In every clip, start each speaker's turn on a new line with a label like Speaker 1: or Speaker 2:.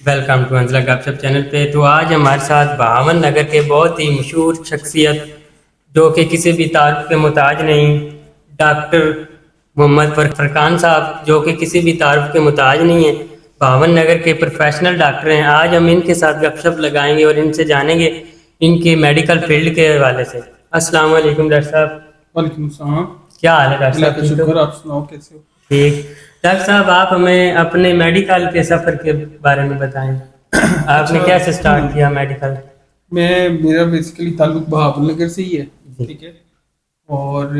Speaker 1: Welcome to अंजला गपशप channel पे। तो आज हमारे साथ बहावन नगर के बहुत ही मशहूर शख्सियत जो कि किसी भी तारुफ के मुताज नहीं, डॉक्टर मोहम्मद फरकान साहब, जो कि किसी भी तारुफ के मुताज नहीं है, बहावन नगर के प्रोफेशनल डॉक्टर हैं। आज हम इनके साथ गपशप लगाएंगे और इनसे जानेंगे इनके मेडिकल फील्ड के हवाले से। अस्सलाम वालेकुम डॉक्टर साहब।
Speaker 2: वालेकुम सलाम।
Speaker 1: क्या हाल है डॉक्टर
Speaker 2: अल्लाह
Speaker 1: साहब?
Speaker 2: का
Speaker 1: ठीक हो?
Speaker 2: शुक्र, आप सुनाओ कैसे हो?
Speaker 1: ठीक। डॉक्टर साहब, आप हमें अपने मेडिकल के सफ़र के बारे में बताएं। आपने कैसे स्टार्ट किया मेडिकल?
Speaker 2: मेरा बेसिकली ताल्लुक बहावल नगर से ही है, ठीक है। और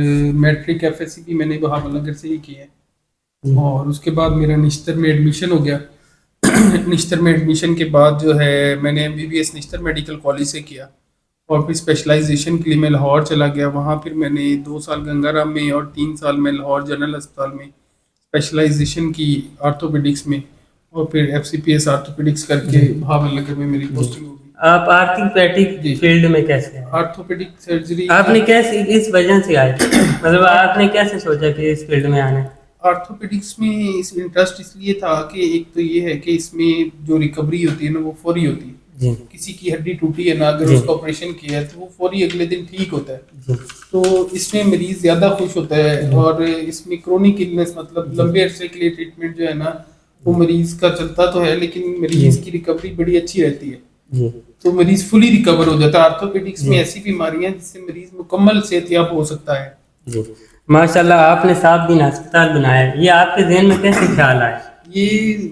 Speaker 2: मैट्रिक एफएससी भी मैंने बहावल नगर से ही किया है। और उसके बाद मेरा निश्तर में एडमिशन हो गया। निश्तर में एडमिशन के बाद जो है मैंने एमबीबीएस निश्तर मेडिकल कॉलेज से किया और फिर स्पेशलाइजेशन के लिए मैं लाहौर चला गया। वहाँ फिर मैंने 2 साल गंगाराम में और 3 साल में लाहौर जनरल अस्पताल में स्पेशलाइजेशन की आर्थोपेडिक्स में, और फिर एफसीपीएस आर्थोपेडिक्स करके बहावल नगर में मेरी पोस्टिंग हो गई।
Speaker 1: आप आर्थोपेडिक फील्ड में कैसे आए?
Speaker 2: आर्थोपेडिक सर्जरी
Speaker 1: आपने कैसे इस वजह से आए? मतलब आपने कैसे सोचा कि इस फील्ड में आना है?
Speaker 2: आर्थोपेडिक्स में इस इंटरेस्ट इसलिए था कि एक तो ये है कि इसमें जो रिकवरी होती है ना वो फौरी होती है।
Speaker 1: जी
Speaker 2: किसी की हड्डी टूटी है ना, अगर उसका ऑपरेशन किया है तो वो फौरी अगले दिन ठीक होता है।
Speaker 1: जी
Speaker 2: तो इसमें मरीज ज्यादा खुश होता है। और इसमें क्रोनिक इलनेस मतलब लंबे अरसे के लिए ट्रीटमेंट जो है ना वो मरीज का चलता तो है, लेकिन मरीज की रिकवरी बड़ी अच्छी रहती है।
Speaker 1: जी
Speaker 2: तो मरीज फुली रिकवर हो जाता है। आर्थोपेडिक्स में ऐसी बीमारियां जिससे मरीज मुकम्मल सेहतयाब हो सकता है।
Speaker 1: जी माशाल्लाह, आपने 7 दिन अस्पताल बनाया, ये आपके जहन में कैसे ख्याल आया?
Speaker 2: ये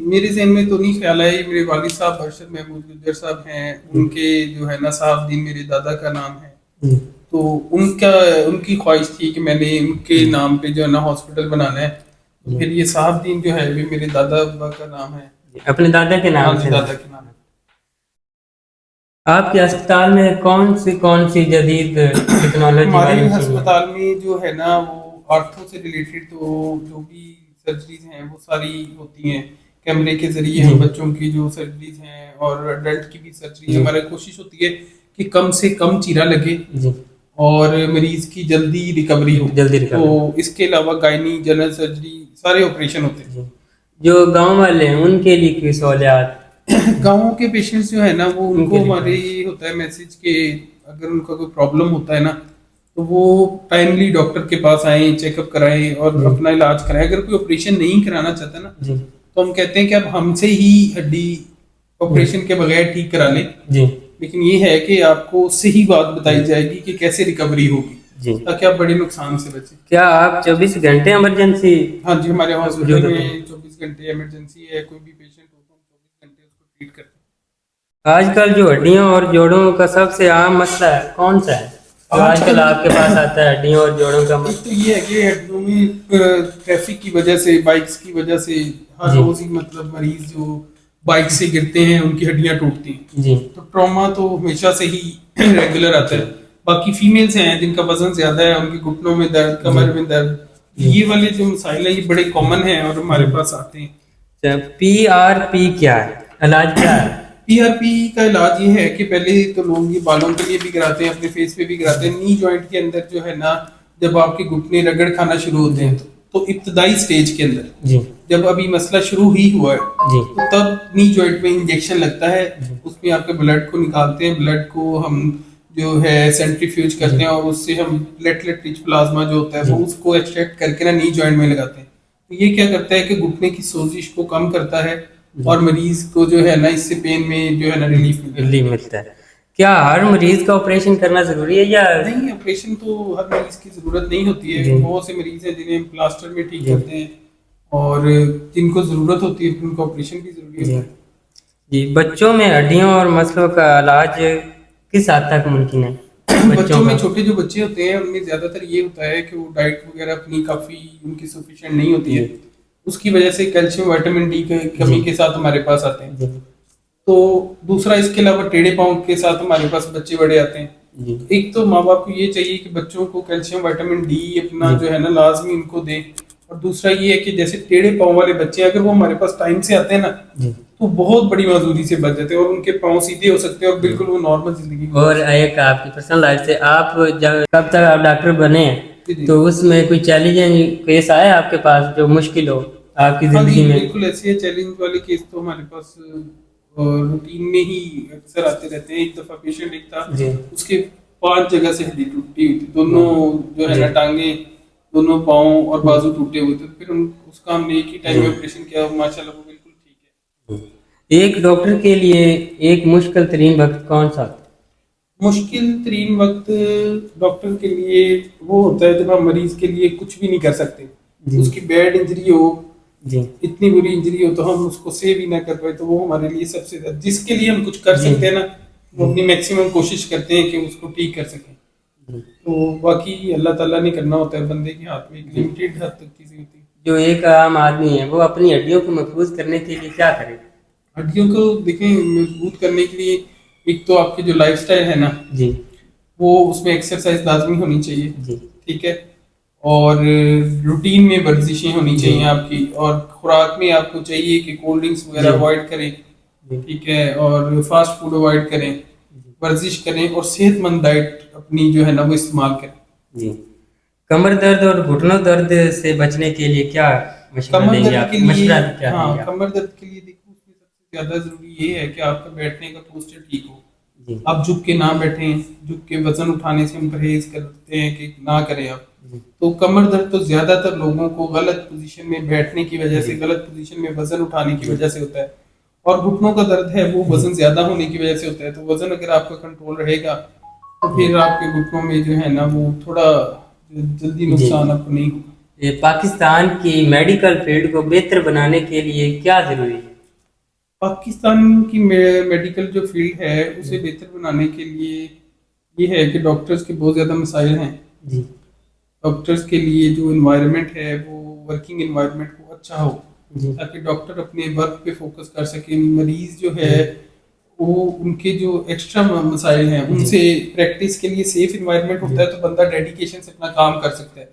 Speaker 2: मेरे जहन में तो नहीं ख्याल आया, ये मेरे वालिद साहब अरशद महमूद गुज्जर साहब हैं, उनके जो है ना साहबदीन मेरे दादा का नाम है। तो उनकी ख्वाहिश थी कि मैंने उनके नाम पे जो है ना हॉस्पिटल बनाना है। तो फिर ये साहबदीन जो है भी मेरे दादा अब्बा का नाम है।
Speaker 1: अपने दादा के नाम से?
Speaker 2: दादा के नाम है।
Speaker 1: आपके अस्पताल में कौन सी जदीद टेक्नोलॉजी
Speaker 2: हमारे
Speaker 1: वाली मशीन है?
Speaker 2: अस्पताल में जो है ना वो आर्थो से रिलेटेड तो जो भी सर्जरीज हैं वो सारी होती हैं कैमरे के जरिए। हम बच्चों की जो सर्जरीज हैं और अडल्ट की भी सर्जरी, हमारी कोशिश होती है कि कम से कम चीरा लगे
Speaker 1: जी
Speaker 2: और मरीज की जल्दी रिकवरी हो। तो इसके अलावा गायनी, जनरल सर्जरी, सारे ऑपरेशन होते हैं।
Speaker 1: जो गांव वाले हैं उनके लिए कोई सहूलियात?
Speaker 2: गाँवों के पेशेंट्स जो है ना वो उनको हमारे ये होता है मैसेज के अगर उनका कोई प्रॉब्लम होता है ना तो वो टाइमली डॉक्टर के पास आए, चेकअप कराएं और अपना इलाज कराएं। अगर कोई ऑपरेशन नहीं कराना चाहता ना तो हम कहते हैं कि आप हमसे ही हड्डी ऑपरेशन के बगैर ठीक करा लें। लेकिन ये है कि आपको सही बात बताई जाएगी कि कैसे रिकवरी होगी ताकि आप बड़े नुकसान से बचें।
Speaker 1: क्या आप 24 घंटे इमरजेंसी?
Speaker 2: हाँ जी, हमारे हॉस्पिटल में 24 घंटे इमरजेंसी है। कोई भी पेशेंट हो तो हम 24 घंटे उसको ट्रीट करते हैं।
Speaker 1: आजकल जो हड्डियों और जोड़ों का सबसे आम मसला है कौन सा है जो आजकल आपके पास आता है? हड्डियों और जोड़ों का
Speaker 2: एक तो ये है कि हड्डियों में ट्रैफिक की वजह से, बाइक्स की वजह से हर रोज ही मतलब मरीज जो बाइक से गिरते हैं उनकी हड्डियां टूटती हैं।
Speaker 1: जी
Speaker 2: तो ट्रॉमा तो हमेशा से ही रेगुलर आता है। बाकी फीमेल्स हैं जिनका वजन ज्यादा है, उनके घुटनों में दर्द, कमर में दर्द, ये वाले जो मसाइल है ये बड़े कॉमन हैं और हमारे पास आते हैं।
Speaker 1: PRP क्या है? इलाज क्या है?
Speaker 2: PRP का इलाज ये है कि पहले तो लोग ये बालों के लिए भी कराते हैं, अपने फेस पे भी कराते हैं। नी जॉइंट के अंदर जो है ना जब आपके घुटने रगड़ खाना शुरू होते हैं तो इब्तदाई स्टेज के अंदर जब अभी मसला शुरू ही हुआ है तो तब नी जॉइंट में इंजेक्शन लगता है। उसमें आपके ब्लड को निकालते हैं, ब्लड को हम जो है सेंट्रीफ्यूज करते हैं और उससे हम प्लेटलेट रिच प्लाज्मा जो होता है वो उसको एक्सट्रैक्ट करके ना नी जॉइंट में लगाते हैं। तो ये क्या करता है कि घुटने की सोजिश को कम करता है और मरीज को जो है ना इससे पेन में जो है ना रिलीफ
Speaker 1: मिलता है। क्या हर मरीज का ऑपरेशन करना जरूरी है या
Speaker 2: नहीं? ऑपरेशन तो हर मरीज की जरूरत नहीं होती है। बहुत से मरीज हैं जिन्हें प्लास्टर में ठीक करते हैं और जिनको जरूरत होती है उनको ऑपरेशन की जरूरत है।
Speaker 1: जी, बच्चों में हड्डियों और मसलों का इलाज किस हद तक मुमकिन है?
Speaker 2: बच्चों में छोटे जो बच्चे होते हैं उनमें ज्यादातर ये होता है कि वो डाइट वगैरह अपनी काफी उनकी सफिशिएंट नहीं होती है। उसकी वजह से कैल्शियम, विटामिन डी की कमी के साथ हमारे पास आते हैं। तो दूसरा इसके अलावा टेढ़े पाँव के साथ हमारे पास बच्चे बड़े आते हैं। एक तो माँ बाप को ये चाहिए कि बच्चों को कैल्शियम, विटामिन डी अपना जो है ना लाजमी उनको दे। और दूसरा ये है कि जैसे टेढ़े पाँव वाले बच्चे अगर वो हमारे पास टाइम से आते हैं ना तो बहुत बड़ी मजदूरी से बच जाते हैं और उनके पाँव सीधे हो सकते हैं और बिल्कुल वो नॉर्मल जिंदगी। और
Speaker 1: एक आपकी पर्सनल लाइफ से आप जब कब तक आप डॉक्टर बने तो उसमें कोई चैलेंज केस आए आपके पास जो मुश्किल हो आपकी जिंदगी में?
Speaker 2: बिल्कुल ऐसे चैलेंज वाले केस तो हमारे पास اور روٹین میں ہی اکثر آتے رہتے ہیں. ایک دفعہ پیشنٹ ایک تھا,
Speaker 1: جی
Speaker 2: اس کے 5 جگہ سے ہڈی ٹوٹی ہوئی تھی, دونوں جو ہے نا
Speaker 1: جی.
Speaker 2: ٹانگیں, دونوں پاؤں اور بازو ٹوٹے ہوئے تھے. پھر اس کا ہم نے ایک ہی ٹائم میں
Speaker 1: جی.
Speaker 2: آپریشن کیا, ماشاء اللہ وہ بالکل ٹھیک ہے.
Speaker 1: ایک ڈاکٹر کے لیے ایک مشکل ترین وقت کون سا؟
Speaker 2: مشکل ترین وقت ڈاکٹر کے لیے وہ ہوتا ہے جب ہم مریض کے لیے کچھ بھی نہیں کر سکتے.
Speaker 1: جی
Speaker 2: اس کی بیڈ انجری ہو,
Speaker 1: جی
Speaker 2: اتنی بری انجری ہو تو ہم اس کو سیو ہی نہ کر پائے, تو وہ ہمارے لیے سب سے زیادہ, جس کے لیے ہم کچھ کر
Speaker 1: جی.
Speaker 2: سکتے ہیں نا, وہ اپنی میکسیمم کوشش کرتے ہیں کہ اس کو ٹھیک کر سکیں.
Speaker 1: جی.
Speaker 2: تو باقی اللہ تعالیٰ نے کرنا ہوتا ہے, بندے کے ہاتھ میں ایک لمیٹیڈ حد تک چیزیں ہوتی ہیں.
Speaker 1: جو ایک عام آدمی ہے وہ اپنی ہڈیوں کو محفوظ کرنے کے لیے کیا کرے؟
Speaker 2: ہڈیوں کو دیکھیں مضبوط کرنے کے لیے ایک تو آپ کی جو لائف سٹائل ہے نا,
Speaker 1: جی
Speaker 2: وہ اس میں ایکسرسائز لازمی ہونی چاہیے.
Speaker 1: جی
Speaker 2: ٹھیک ہے, اور روٹین میں ورزشیں ہونی
Speaker 1: جی.
Speaker 2: چاہیے آپ کی, اور خوراک میں آپ کو چاہیے کہ کولڈ ڈرنکس وغیرہ
Speaker 1: جی.
Speaker 2: اوائڈ کریں.
Speaker 1: جی.
Speaker 2: ٹھیک ہے, اور فاسٹ فوڈ اوائڈ کریں,
Speaker 1: جی.
Speaker 2: ورزش کریں, اور صحت مند ڈائٹ اپنی جو ہے نا وہ استعمال کریں.
Speaker 1: جی. کمر درد اور گھٹنوں درد سے بچنے کے لیے کیا مشورہ
Speaker 2: کمر
Speaker 1: دیں گے
Speaker 2: درد
Speaker 1: آپ؟
Speaker 2: کے لیے,
Speaker 1: مشورہ کیا دیں
Speaker 2: ہاں
Speaker 1: گے آپ؟
Speaker 2: کمر درد کے لیے دیکھو, اس میں سب سے زیادہ ضروری یہ ہے کہ آپ کا بیٹھنے کا پوسچر ٹھیک ہو.
Speaker 1: جی
Speaker 2: آپ جھک کے نہ بیٹھیں, جھک کے وزن اٹھانے سے ہم پرہیز کرتے ہیں کہ نہ کریں آپ.
Speaker 1: جی
Speaker 2: تو کمر درد تو زیادہ تر لوگوں کو غلط پوزیشن میں بیٹھنے کی وجہ سے,
Speaker 1: جی.
Speaker 2: غلط پوزیشن میں وزن اٹھانے کی
Speaker 1: جی.
Speaker 2: وجہ سے ہوتا ہے. اور گھٹنوں کا درد ہے وہ وزن زیادہ ہونے کی وجہ سے ہوتا ہے. تو وزن اگر آپ کا کنٹرول رہے گا تو پھر آپ کے گھٹنوں میں جو ہے نا وہ تھوڑا جلدی
Speaker 1: جی.
Speaker 2: نقصان آپ کو نہیں ہوگا.
Speaker 1: یہ پاکستان کی میڈیکل فیلڈ کو بہتر بنانے کے لیے کیا ضروری ہے؟
Speaker 2: پاکستان کی میڈیکل جو فیلڈ ہے اسے بہتر بنانے کے لیے یہ ہے کہ ڈاکٹرز کے بہت زیادہ مسائل ہیں.
Speaker 1: جی
Speaker 2: ڈاکٹرز کے لیے جو انوائرمنٹ ہے وہ ورکنگ انوائرمنٹ وہ اچھا ہو,
Speaker 1: جی
Speaker 2: تاکہ ڈاکٹر اپنے ورک پہ فوکس کر سکیں. مریض جو ہے وہ ان کے جو ایکسٹرا مسائل ہیں ان سے پریکٹس کے لیے سیف انوائرمنٹ ہوتا ہے, تو بندہ ڈیڈیکیشن سے اپنا کام کر سکتا ہے.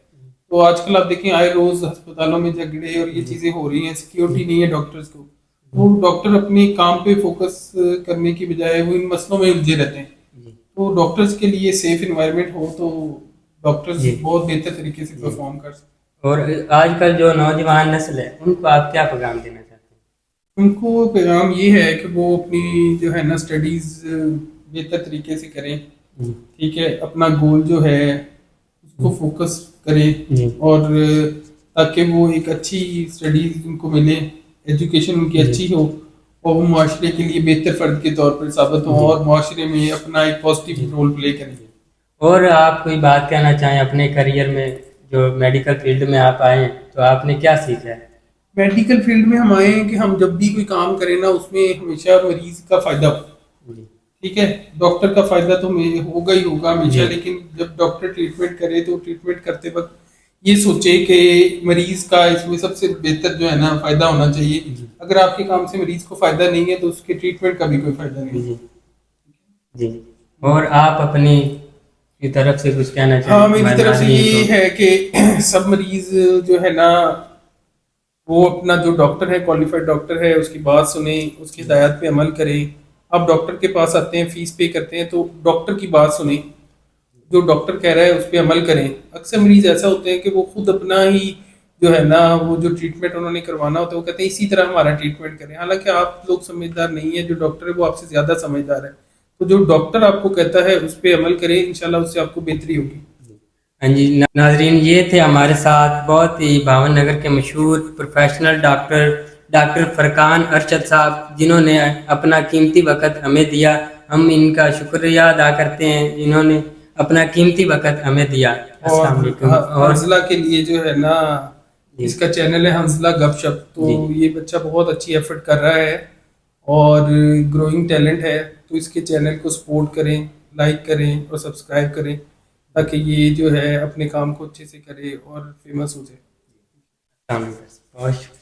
Speaker 2: تو آج کل آپ دیکھیں آئے روز ہسپتالوں میں جھگڑے اور یہ چیزیں ہو رہی ہیں, سیکیورٹی نہیں ہے ڈاکٹرز کو. وہ ڈاکٹر اپنے کام پہ فوکس کرنے کی بجائے وہ ان مسئلوں میں الجھے رہتے ہیں. تو ڈاکٹرز کے لیے سیف انوائرمنٹ ہو تو ڈاکٹرز بہت بہتر طریقے سے پرفارم کر سکتے ہیں.
Speaker 1: اور آج کل جو نوجوان نسل ہے ان کو آپ کیا پیغام دینا چاہتے ہیں؟
Speaker 2: ان کو پیغام یہ ہے کہ وہ اپنی جو ہے نا اسٹڈیز بہتر طریقے سے کریں. ٹھیک ہے, اپنا گول جو ہے اس کو فوکس کریں, اور تاکہ وہ ایک اچھی اسٹڈیز ان کو ملے, ایجوکیشن ان کی اچھی ہو, اور وہ معاشرے کے لیے بہتر فرد کے طور پر ثابت ہوں, اور معاشرے میں اپنا ایک پازیٹیو رول پلے کریں.
Speaker 1: اور آپ کوئی بات کہنا چاہیں اپنے کریئر میں, جو میڈیکل فیلڈ میں آپ آئے ہیں تو آپ نے کیا سیکھا ہے؟
Speaker 2: میڈیکل فیلڈ میں ہم آئے ہیں کہ ہم جب بھی کوئی کام کریں نا اس میں ہمیشہ مریض کا فائدہ ہو. ٹھیک ہے, ڈاکٹر کا فائدہ تو ہوگا ہی ہوگا ہمیشہ, لیکن جب ڈاکٹر ٹریٹمنٹ کرے تو ٹریٹمنٹ کرتے وقت یہ سوچے کہ مریض کا اس میں سب سے بہتر جو ہے نا فائدہ ہونا چاہیے. اگر آپ کے کام سے مریض کو فائدہ نہیں ہے تو اس کے ٹریٹمنٹ کا بھی کوئی فائدہ نہیں.
Speaker 1: جی. اور آپ اپنی کی طرف سے کچھ کہنا چاہیں؟
Speaker 2: ہاں, میری طرف سے یہ ہے کہ سب مریض جو ہے نا وہ اپنا جو ڈاکٹر ہے, کوالیفائڈ ڈاکٹر ہے, اس کی بات سنیں, اس کی ہدایات پہ عمل کریں. آپ ڈاکٹر کے پاس آتے ہیں, فیس پے کرتے ہیں, تو ڈاکٹر کی بات سنیں, جو ڈاکٹر کہہ رہا ہے اس پہ عمل کریں. اکثر مریض ایسا ہوتے ہیں کہ وہ خود اپنا ہی جو ہے نا وہ جو ٹریٹمنٹ انہوں نے کروانا ہوتا ہے وہ کہتے ہیں اسی طرح ہمارا ٹریٹمنٹ کریں. حالانکہ آپ لوگ سمجھدار نہیں ہیں, جو ڈاکٹر ہے وہ آپ سے زیادہ سمجھدار ہے. تو جو ڈاکٹر آپ کو کہتا ہے اس پہ عمل کریں, انشاءاللہ اس سے آپ کو بہتری ہوگی.
Speaker 1: ہاں جی ناظرین, یہ تھے ہمارے ساتھ بہت ہی باون نگر کے مشہور پروفیشنل ڈاکٹر فرقان ارشد صاحب, جنہوں نے اپنا قیمتی وقت ہمیں دیا. ہم ان کا شکریہ ادا کرتے ہیں جنہوں نے اپنا قیمتی وقت ہمیں دیا. السلام علیکم. اور
Speaker 2: حنزلہ کے لیے جو ہے نا اس کا چینل ہے حنزلہ گپ شپ, تو یہ بچہ بہت اچھی ایفرٹ کر رہا ہے اور گروئنگ ٹیلنٹ ہے. تو اس کے چینل کو سپورٹ کریں, لائک کریں اور سبسکرائب کریں, تاکہ یہ جو ہے اپنے کام کو اچھے سے کرے اور فیمس ہو جائے.
Speaker 1: السلام علیکم.